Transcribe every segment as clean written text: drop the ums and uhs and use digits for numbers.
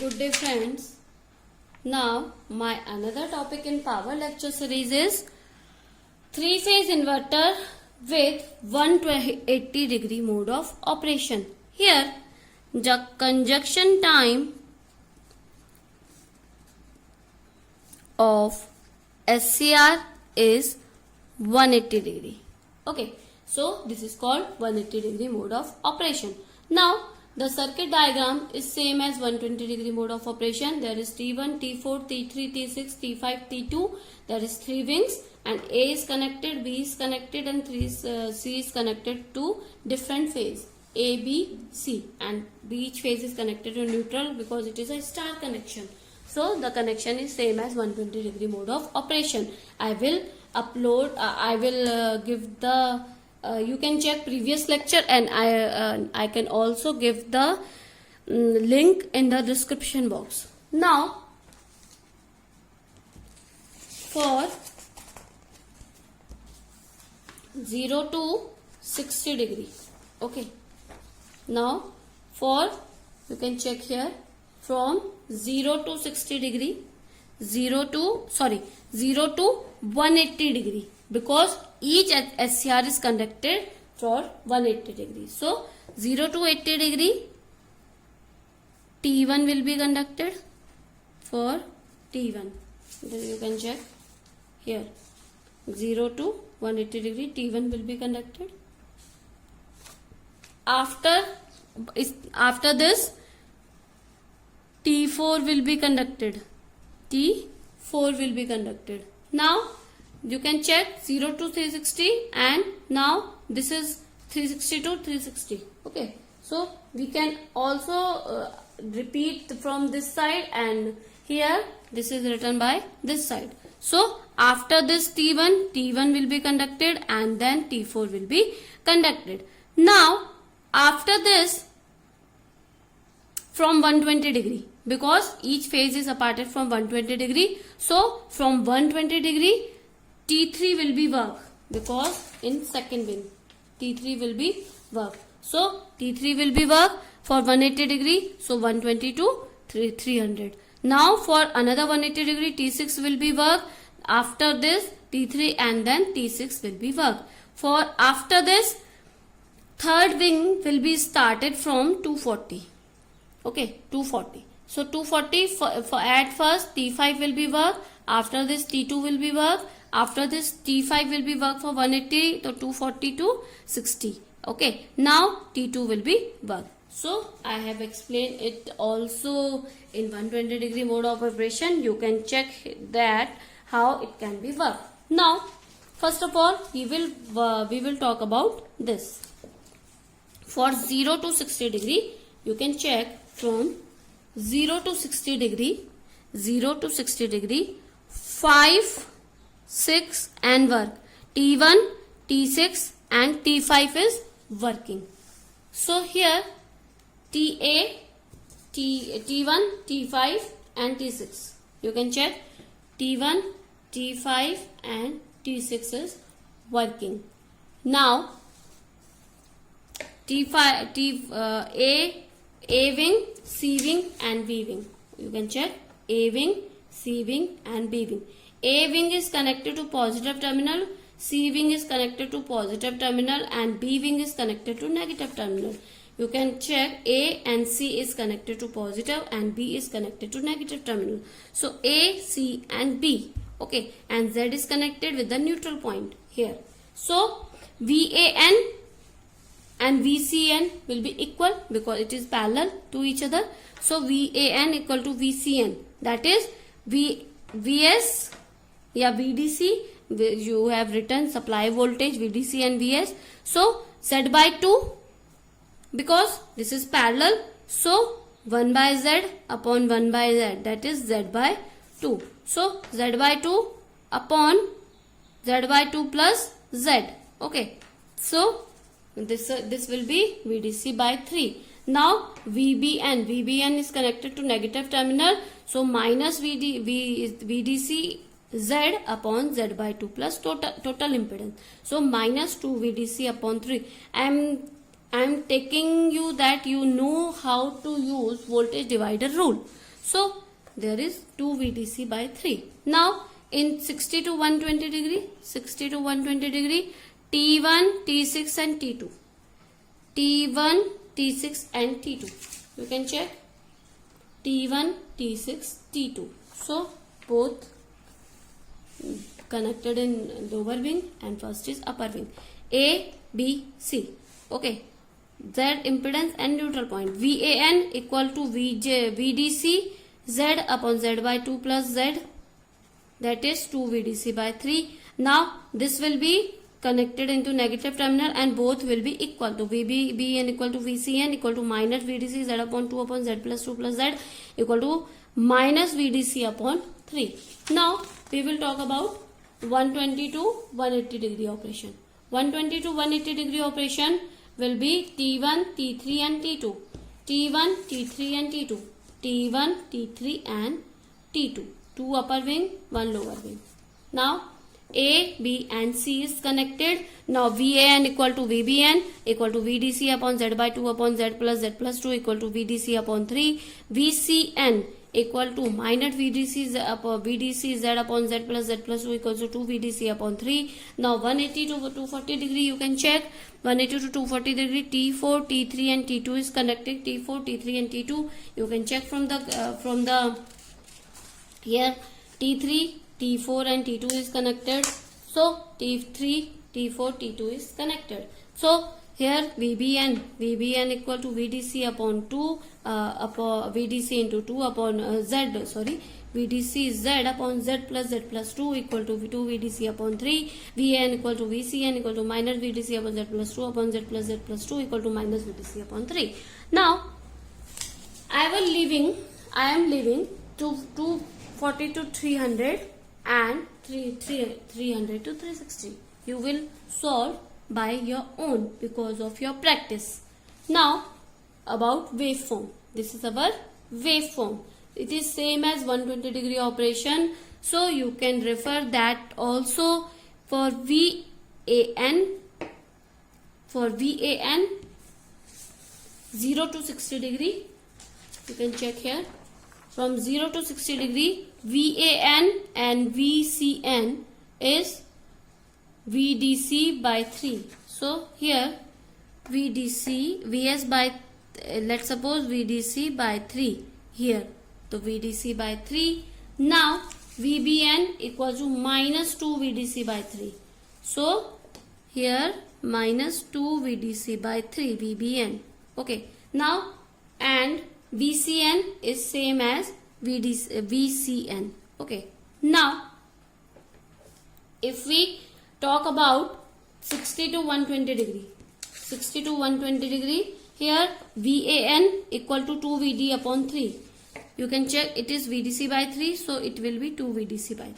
Good day friends. Now my another topic in power lecture series is three-phase inverter with 180-degree mode of operation. Here the conjunction time of SCR is 180 degree. Okay, so this is called 180 degree mode of operation. Now the circuit diagram is same as 120 degree mode of operation. There is T1, T4, T3, T6, T5, T2. There is 3 wings and A is connected, B is connected and C is connected to different phase A, B, C, and each phase is connected to neutral because it is a star connection. So the connection is same as 120 degree mode of operation. I will upload, give the you can check previous lecture and I can also give the link in the description box. Now for 0 to 60 degree. Okay, now for you can check here from 0 to 60 degree, 0 to 180 degree, because each SCR is conducted for 180 degree. So 0 to 80 degree T1 will be conducted for T1. You can check here 0 to 180 degree T1 will be conducted. After this T4 will be conducted. T4 will be conducted. Now you can check 0 to 360 and now this is 360 to 360. Okay, so we can also repeat from this side, and here this is written by this side. So after this T1 will be conducted and then T4 will be conducted. Now after this from 120 degree, because each phase is aparted from 120 degree, so from 120 degree T3 will be work, because in second wing T3 will be work. So T3 will be work for 180 degree, so 120 to 300. Now for another 180 degree T6 will be work. After this T3 and then T6 will be work. For after this third wing will be started from 240. Okay, 240. So 240 for at first T5 will be work. After this T2 will be work. After this T5 will be work for 180 to 240 to 60. Okay, now T2 will be work. So I have explained it also in 120 degree mode of operation. You can check that how it can be work. Now first of all we will talk about this. For 0 to 60 degree you can check from 0 to 60 degree, 5, 6 and work. T1, T6 and T5 is working. So here TA, T1, T5 and T6. You can check T1, T5 and T6 is working. Now A wing, C wing and B wing. You can check A wing, C wing and B wing. A wing is connected to positive terminal, C wing is connected to positive terminal and B wing is connected to negative terminal. You can check A and C is connected to positive and B is connected to negative terminal. So A, C and B. Okay, and Z is connected with the neutral point here. So VAN and VCN will be equal because it is parallel to each other. So VAN equal to VCN, that is VS या VDC, you have written supply voltage VDC and VS. So Z by 2, because this is parallel, so 1 by Z upon 1 by Z, that is Z by 2. So Z by 2 upon Z by 2 plus Z. Okay, so this will be VDC by 3. Now VBN is connected to negative terminal, so minus VDC Z upon Z by 2 plus total impedance. So minus 2 VDC upon 3. I am taking you that you know how to use voltage divider rule. So there is 2 VDC by 3. Now in 60 to 120 degree, 60 to 120 degree, T1, T6 and T2. T1, T6 and T2. You can check T1, T6, T2. So both connected in lower wing and first is upper wing. A, B, C. Okay. Z impedance and neutral point. VAN equal to VDC Z upon Z by 2 plus Z. That is 2 VDC by 3. Now this will be connected into negative terminal and both will be equal to VBN equal to VCN equal to minus VDC Z upon 2 upon Z plus 2 plus Z equal to minus VDC upon 3. Now we will talk about 120 to 180 degree operation. 120 to 180 degree operation will be T1, T3 and T2. T1, T3 and T2. T1, T3 and T2. 2 upper wing, 1 lower wing. Now A, B and C is connected. Now VAN equal to VBN equal to VDC upon Z by 2 upon Z plus 2 equal to VDC upon 3. VCN equal to minus VDC Z upon Z plus 2 equals to 2 VDC upon 3. Now 180 to 240 degree you can check. 180 to 240 degree T4, T3 and T2 is connected. T4, T3 and T2 you can check from the here T3, T4 and T2 is connected. So T3, T4, T2 is connected. So here VBN equal to VDC upon 2 upon VDC into 2 upon Z. VDC Z upon Z plus 2 equal to 2 VDC upon 3. VAN equal to VCN equal to minus VDC upon Z plus 2 upon Z plus 2 equal to minus VDC upon 3. Now I am leaving to 240 to 300 and 300 to 360. You will solve by your own because of your practice. Now about waveform. This is our waveform. It is same as 120 degree operation. So you can refer that also for VAN. For VAN 0 to 60 degree. You can check here. From 0 to 60 degree, VAN and VCN is VDC by 3. So here VS by, let's suppose VDC by 3 here. So VDC by 3. Now VBN equals to minus 2 VDC by 3. So here minus 2 VDC by 3 VBN. Okay. Now and VCN is same as VCN. Okay. Now if we talk about 60 to 120 degree. 60 to 120 degree. Here VAN equal to 2 VD upon 3. You can check it is VDC by 3. So it will be 2 VDC by 3.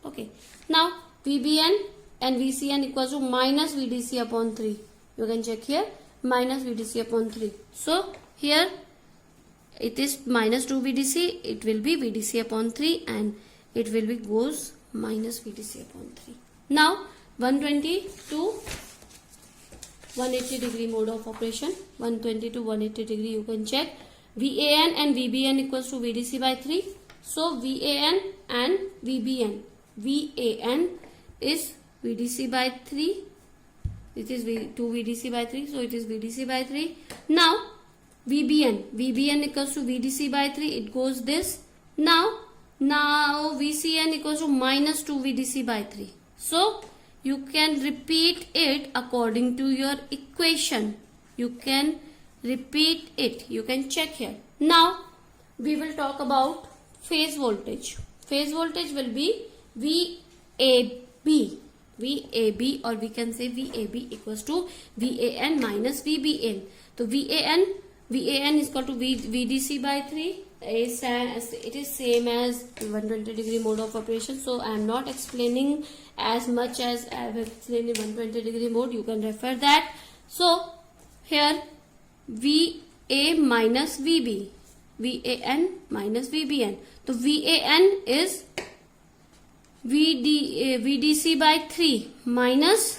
Okay. Now VBN and VCN equals to minus VDC upon 3. You can check here minus VDC upon 3. So here it is minus 2 VDC. It will be VDC upon 3 and it will be goes minus VDC upon 3. Now 120 to 180 degree mode of operation. 120 to 180 degree you can check. VAN and VBN equals to VDC by 3. So VAN and VBN. VAN is VDC by 3. It is 2 VDC by 3. So it is VDC by 3. Now VBN equals to VDC by 3. It goes this. Now VCN equals to minus 2 VDC by 3. So you can repeat it according to your equation. You can repeat it. You can check here. Now we will talk about phase voltage. Phase voltage will be VAB. VAB or we can say VAB equals to VAN minus VBN. So VAN is equal to VDC by 3. It is same as 120 degree mode of operation. So I am not explaining as much as I have explained in 120 degree mode. You can refer that. So here VA minus VB. VAN minus VBN. So VAN is VDC by 3 minus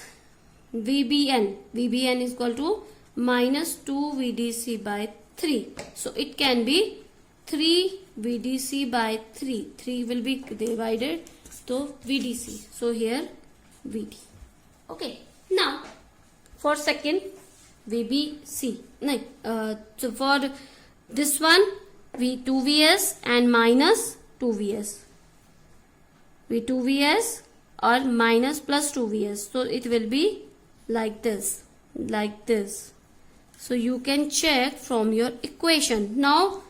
VBN. VBN is equal to minus 2 VDC by 3. So it can be 3 VDC by 3. 3 will be divided, so VDC. So here VD. Okay. Now for second VBC. No, so for this one V2VS and minus 2VS. V2VS or minus plus 2VS. So it will be like this. Like this. So you can check from your equation. Now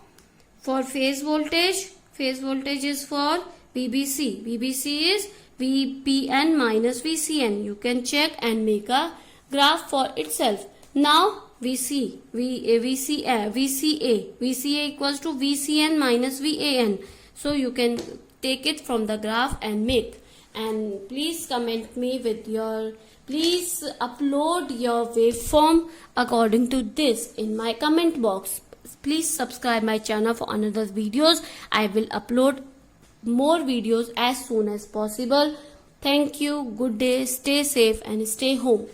for phase voltage is for VBC. VBC is VPN minus VCN. You can check and make a graph for itself. Now VCA equals to VCN minus VAN. So you can take it from the graph and make. And please comment me with your, please upload your waveform according to this in my comment box. Please subscribe my channel for another videos. I will upload more videos as soon as possible. Thank you. Good day. Stay safe and stay home.